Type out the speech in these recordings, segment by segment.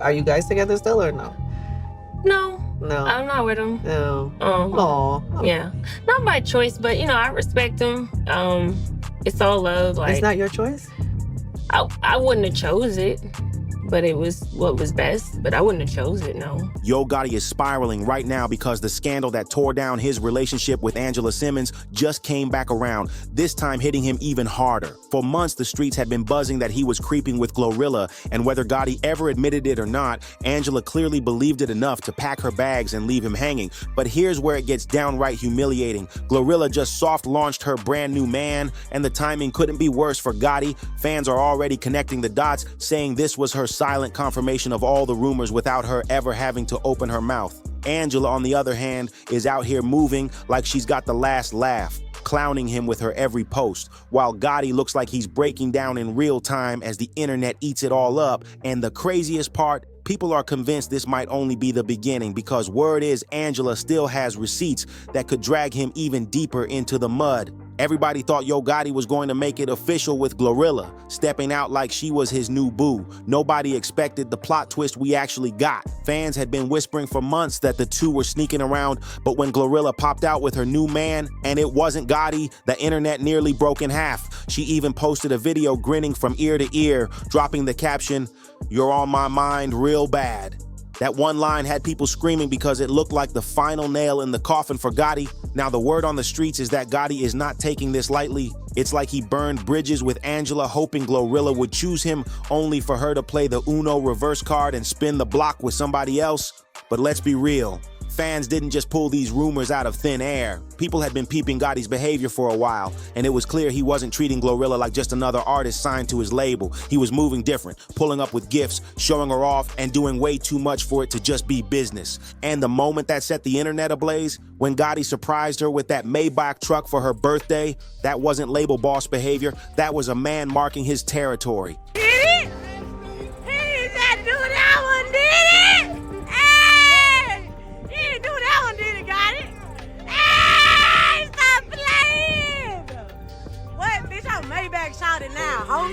Are you guys together still or no? No. No. I'm not with him. No. Yeah. Not by choice, but I respect him. It's all love. Like, it's not your choice? I wouldn't have chose it, but it was what was best, but I wouldn't have chose it, no. Yo Gotti is spiraling right now because the scandal that tore down his relationship with Angela Simmons just came back around, this time hitting him even harder. For months, the streets had been buzzing that he was creeping with GloRilla, and whether Gotti ever admitted it or not, Angela clearly believed it enough to pack her bags and leave him hanging. But here's where it gets downright humiliating. GloRilla just soft-launched her brand new man, and the timing couldn't be worse for Gotti. Fans are already connecting the dots, saying this was her silent confirmation of all the rumors without her ever having to open her mouth. Angela, on the other hand, is out here moving like she's got the last laugh, clowning him with her every post, while Gotti looks like he's breaking down in real time as the internet eats it all up. And the craziest part, people are convinced this might only be the beginning, because word is Angela still has receipts that could drag him even deeper into the mud. Everybody thought Yo Gotti was going to make it official with GloRilla, stepping out like she was his new boo. Nobody expected the plot twist we actually got. Fans had been whispering for months that the two were sneaking around, but when GloRilla popped out with her new man, and it wasn't Gotti, the internet nearly broke in half. She even posted a video grinning from ear to ear, dropping the caption, "You're on my mind real bad." That one line had people screaming because it looked like the final nail in the coffin for Gotti. Now, the word on the streets is that Gotti is not taking this lightly. It's like he burned bridges with Angela, hoping GloRilla would choose him, only for her to play the Uno reverse card and spin the block with somebody else. But let's be real. Fans didn't just pull these rumors out of thin air. People had been peeping Gotti's behavior for a while, and it was clear he wasn't treating GloRilla like just another artist signed to his label. He was moving different, pulling up with gifts, showing her off, and doing way too much for it to just be business. And the moment that set the internet ablaze, when Gotti surprised her with that Maybach truck for her birthday, that wasn't label boss behavior, that was a man marking his territory.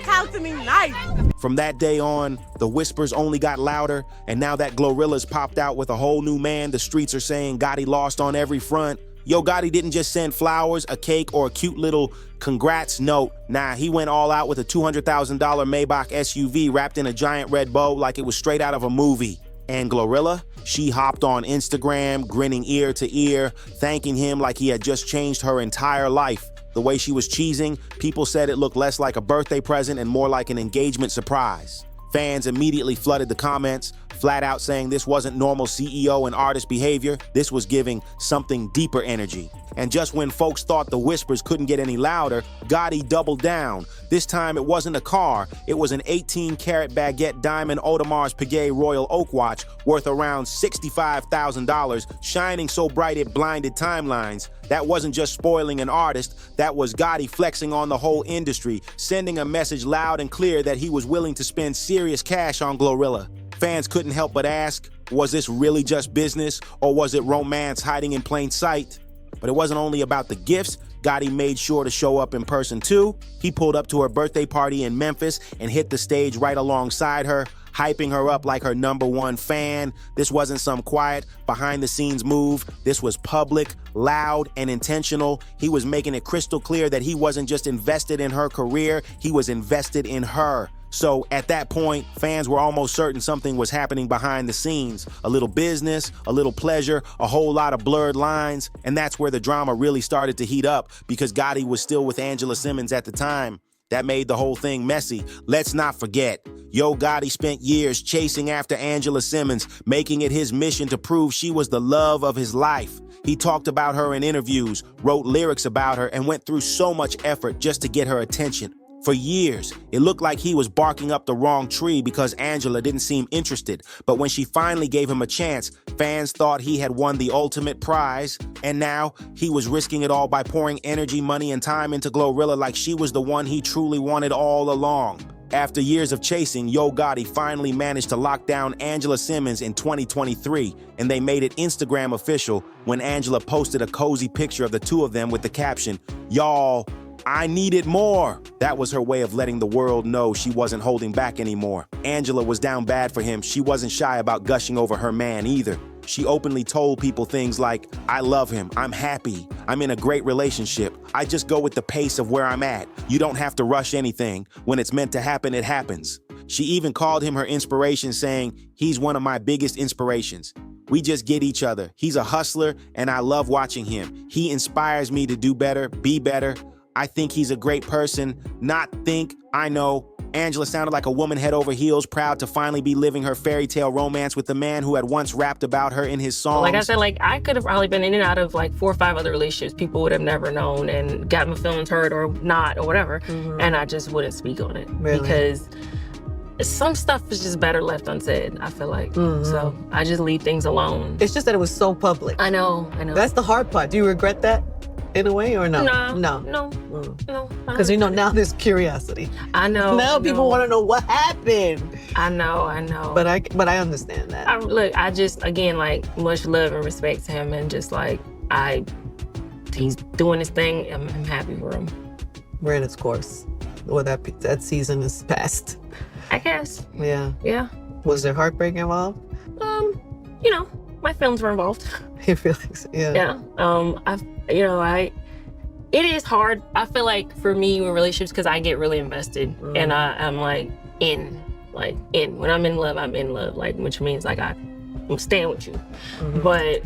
Talk to me nice. From that day on, the whispers only got louder, and now that GloRilla's popped out with a whole new man, the streets are saying Gotti lost on every front. Yo Gotti didn't just send flowers, a cake, or a cute little congrats note. Nah, he went all out with a $200,000 Maybach SUV wrapped in a giant red bow like it was straight out of a movie. And GloRilla, she hopped on Instagram, grinning ear to ear, thanking him like he had just changed her entire life. The way she was cheesing, people said it looked less like a birthday present and more like an engagement surprise. Fans immediately flooded the comments, flat out saying this wasn't normal CEO and artist behavior, this was giving something deeper energy. And just when folks thought the whispers couldn't get any louder, Gotti doubled down. This time it wasn't a car, it was an 18-karat baguette diamond Audemars Piguet Royal Oak watch worth around $65,000, shining so bright it blinded timelines. That wasn't just spoiling an artist, that was Gotti flexing on the whole industry, sending a message loud and clear that he was willing to spend serious cash on GloRilla. Fans couldn't help but ask, was this really just business, or was it romance hiding in plain sight? But it wasn't only about the gifts. Gotti made sure to show up in person too. He pulled up to her birthday party in Memphis and hit the stage right alongside her, hyping her up like her #1 fan. This wasn't some quiet, behind-the-scenes move. This was public, loud, and intentional. He was making it crystal clear that he wasn't just invested in her career, he was invested in her. So at that point, fans were almost certain something was happening behind the scenes. A little business, a little pleasure, a whole lot of blurred lines. And that's where the drama really started to heat up, because Gotti was still with Angela Simmons at the time. That made the whole thing messy. Let's not forget, Yo Gotti spent years chasing after Angela Simmons, making it his mission to prove she was the love of his life. He talked about her in interviews, wrote lyrics about her, and went through so much effort just to get her attention. For years, it looked like he was barking up the wrong tree because Angela didn't seem interested. But when she finally gave him a chance, fans thought he had won the ultimate prize. And now, he was risking it all by pouring energy, money, and time into GloRilla like she was the one he truly wanted all along. After years of chasing, Yo Gotti finally managed to lock down Angela Simmons in 2023, and they made it Instagram official when Angela posted a cozy picture of the two of them with the caption, "Y'all I needed more. That was her way of letting the world know she wasn't holding back anymore. Angela was down bad for him. She wasn't shy about gushing over her man either. She openly told people things like, I love him, I'm happy, I'm in a great relationship. I just go with the pace of where I'm at. You don't have to rush anything. When it's meant to happen, it happens. She even called him her inspiration, saying, he's one of my biggest inspirations. We just get each other. He's a hustler, and I love watching him. He inspires me to do better, be better. I think he's a great person. I know. Angela sounded like a woman head over heels, proud to finally be living her fairy tale romance with the man who had once rapped about her in his songs. Like I said, like I could have probably been in and out of like 4 or 5 other relationships people would have never known and got my feelings hurt or not or whatever. And I just wouldn't speak on it. Really? Because some stuff is just better left unsaid, I feel like. So I just leave things alone. It's just that it was so public. I know. That's the hard part. Do you regret that in a way or no? No. Because now there's curiosity. I know. Now people want to know what happened. I know. But I understand that. I just, again, like, much love and respect to him, and just like, he's doing his thing. I'm happy for him. We're in its course. Well, that season is past. I guess. Yeah. Was there heartbreak involved? My feelings were involved. Your feelings, yeah. It is hard. I feel like for me with relationships, because I get really invested and I'm like in. When I'm in love, I'm in love, like, which means like I'm staying with you. But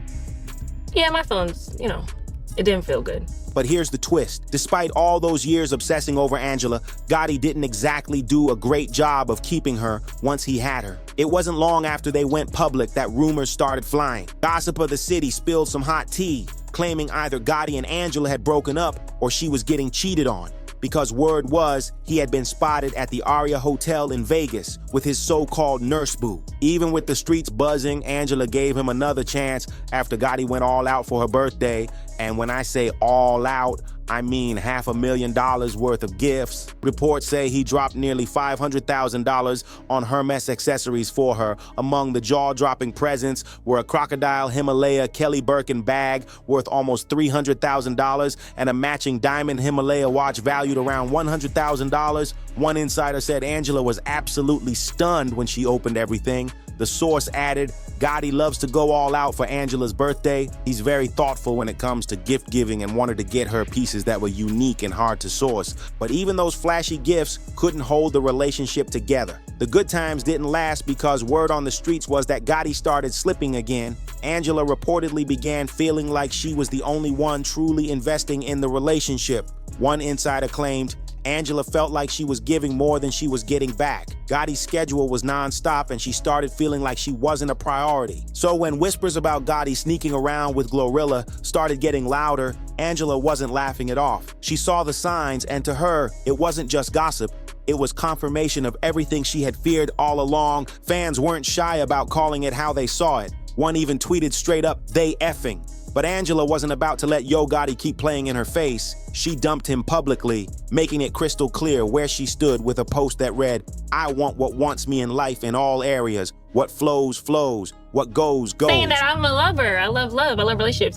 yeah, my feelings, it didn't feel good. But here's the twist. Despite all those years obsessing over Angela, Gotti didn't exactly do a great job of keeping her once he had her. It wasn't long after they went public that rumors started flying. Gossip of the city spilled some hot tea, claiming either Gotti and Angela had broken up or she was getting cheated on. Because word was he had been spotted at the Aria Hotel in Vegas with his so-called nurse boo. Even with the streets buzzing, Angela gave him another chance after Gotti went all out for her birthday. And when I say all out, I mean $500,000 worth of gifts. Reports say he dropped nearly $500,000 on Hermes accessories for her. Among the jaw-dropping presents were a crocodile Himalaya Kelly Birkin bag worth almost $300,000 and a matching diamond Himalaya watch valued around $100,000. One insider said Angela was absolutely stunned when she opened everything. The source added, Gotti loves to go all out for Angela's birthday. He's very thoughtful when it comes to gift giving and wanted to get her pieces that were unique and hard to source. But even those flashy gifts couldn't hold the relationship together. The good times didn't last because word on the streets was that Gotti started slipping again. Angela reportedly began feeling like she was the only one truly investing in the relationship. One insider claimed, Angela felt like she was giving more than she was getting back. Gotti's schedule was nonstop and she started feeling like she wasn't a priority. So when whispers about Gotti sneaking around with GloRilla started getting louder, Angela wasn't laughing it off. She saw the signs, and to her, it wasn't just gossip. It was confirmation of everything she had feared all along. Fans weren't shy about calling it how they saw it. One even tweeted straight up, "They effing." But Angela wasn't about to let Yo Gotti keep playing in her face. She dumped him publicly, making it crystal clear where she stood with a post that read, I want what wants me in life in all areas. What flows, flows. What goes, goes. Saying that I'm a lover. I love love. I love relationships.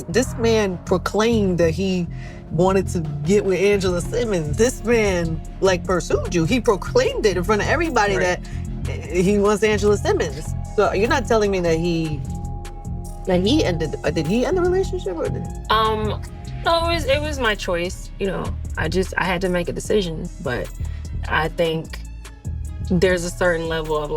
This man proclaimed that he wanted to get with Angela Simmons. This man, pursued you. He proclaimed it in front of everybody that he wants Angela Simmons. So you're not telling me that he ended, did he end the relationship or did he? No, it was my choice. I had to make a decision, but I think there's a certain level of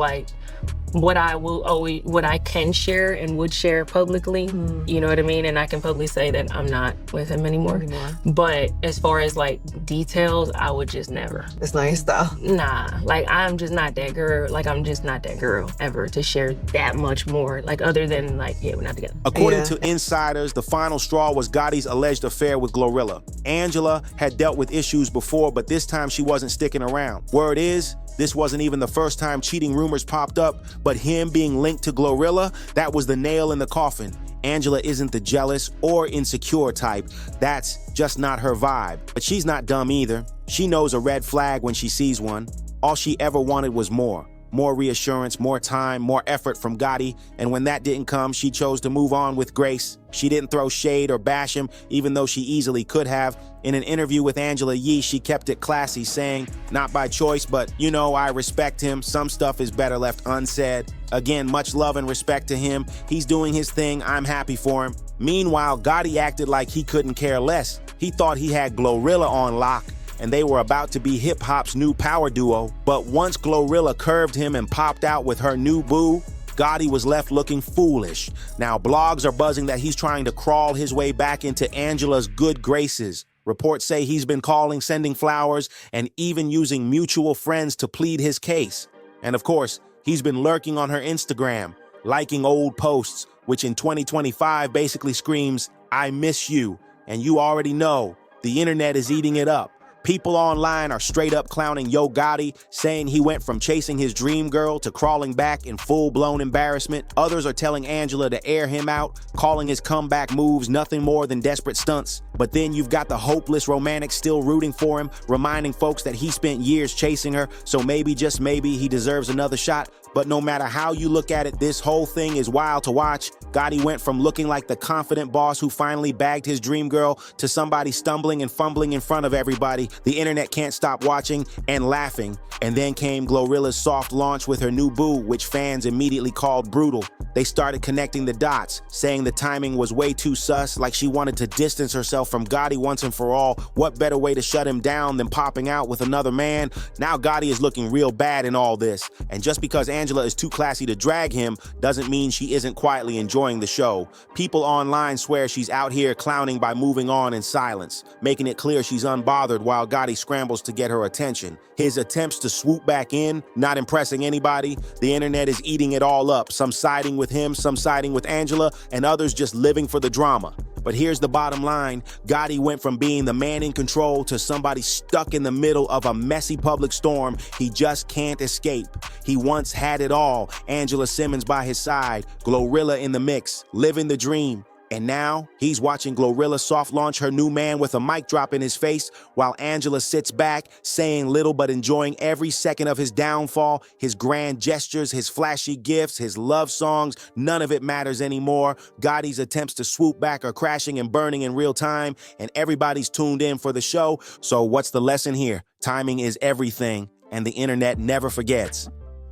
what I can share and would share publicly, you know what I mean? And I can publicly say that I'm not with him anymore. But as far as details, I would just never. It's not your style. Nah, I'm just not that girl. I'm just not that girl ever to share that much more, other than we're not together. According to insiders, the final straw was Gotti's alleged affair with GloRilla. Angela had dealt with issues before, but this time she wasn't sticking around. Word is, this wasn't even the first time cheating rumors popped up, but him being linked to GloRilla, that was the nail in the coffin. Angela isn't the jealous or insecure type. That's just not her vibe. But she's not dumb either. She knows a red flag when she sees one. All she ever wanted was more. More reassurance, more time, more effort from Gotti, and when that didn't come, she chose to move on with grace. She didn't throw shade or bash him, even though she easily could have. In an interview with Angela Yee, she kept it classy, saying, "Not by choice, but, you know, I respect him. Some stuff is better left unsaid." Again, much love and respect to him. He's doing his thing. I'm happy for him. Meanwhile, Gotti acted like he couldn't care less. He thought he had GloRilla on lock, and they were about to be hip-hop's new power duo. But once GloRilla curved him and popped out with her new boo, Gotti was left looking foolish. Now, blogs are buzzing that he's trying to crawl his way back into Angela's good graces. Reports say he's been calling, sending flowers, and even using mutual friends to plead his case. And of course, he's been lurking on her Instagram, liking old posts, which in 2025 basically screams, "I miss you." And you already know, the internet is eating it up. People online are straight up clowning Yo Gotti, saying he went from chasing his dream girl to crawling back in full-blown embarrassment. Others are telling Angela to air him out, calling his comeback moves nothing more than desperate stunts. But then you've got the hopeless romantic still rooting for him, reminding folks that he spent years chasing her, so maybe, just maybe, he deserves another shot. But no matter how you look at it, this whole thing is wild to watch. Gotti went from looking like the confident boss who finally bagged his dream girl to somebody stumbling and fumbling in front of everybody. The internet can't stop watching and laughing. And then came GloRilla's soft launch with her new boo, which fans immediately called brutal. They started connecting the dots, saying the timing was way too sus, like she wanted to distance herself from Gotti once and for all. What better way to shut him down than popping out with another man? Now Gotti is looking real bad in all this. And just because Angela is too classy to drag him doesn't mean she isn't quietly enjoying the show. People online swear she's out here clowning by moving on in silence, making it clear she's unbothered while Gotti scrambles to get her attention. His attempts to swoop back in, not impressing anybody. The internet is eating it all up, some siding with him, some siding with Angela, and others just living for the drama. But here's the bottom line. Gotti went from being the man in control to somebody stuck in the middle of a messy public storm he just can't escape. He once had it all, Angela Simmons by his side, GloRilla in the mix, living the dream. And now, he's watching GloRilla soft launch her new man with a mic drop in his face, while Angela sits back, saying little but enjoying every second of his downfall, his grand gestures, his flashy gifts, his love songs. None of it matters anymore. Gotti's attempts to swoop back are crashing and burning in real time, and everybody's tuned in for the show. So what's the lesson here? Timing is everything, and the internet never forgets.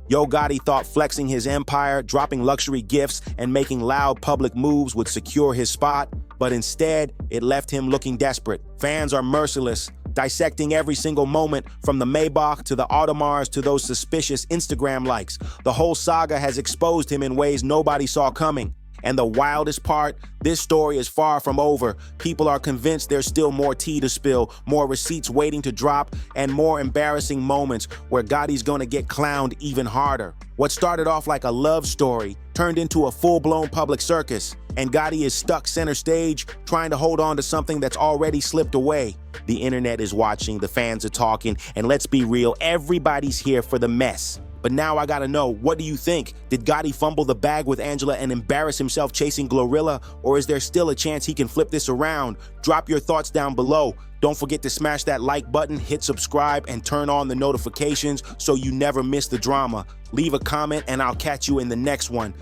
Yo Gotti thought flexing his empire, dropping luxury gifts, and making loud public moves would secure his spot, but instead, it left him looking desperate. Fans are merciless, dissecting every single moment, from the Maybach to the Audemars to those suspicious Instagram likes. The whole saga has exposed him in ways nobody saw coming. And the wildest part, this story is far from over. People are convinced there's still more tea to spill, more receipts waiting to drop, and more embarrassing moments where Gotti's gonna get clowned even harder. What started off like a love story turned into a full-blown public circus, and Gotti is stuck center stage trying to hold on to something that's already slipped away. The internet is watching, the fans are talking, and let's be real, everybody's here for the mess. But now I gotta know, what do you think? Did Gotti fumble the bag with Angela and embarrass himself chasing GloRilla? Or is there still a chance he can flip this around? Drop your thoughts down below. Don't forget to smash that like button, hit subscribe, and turn on the notifications so you never miss the drama. Leave a comment and I'll catch you in the next one.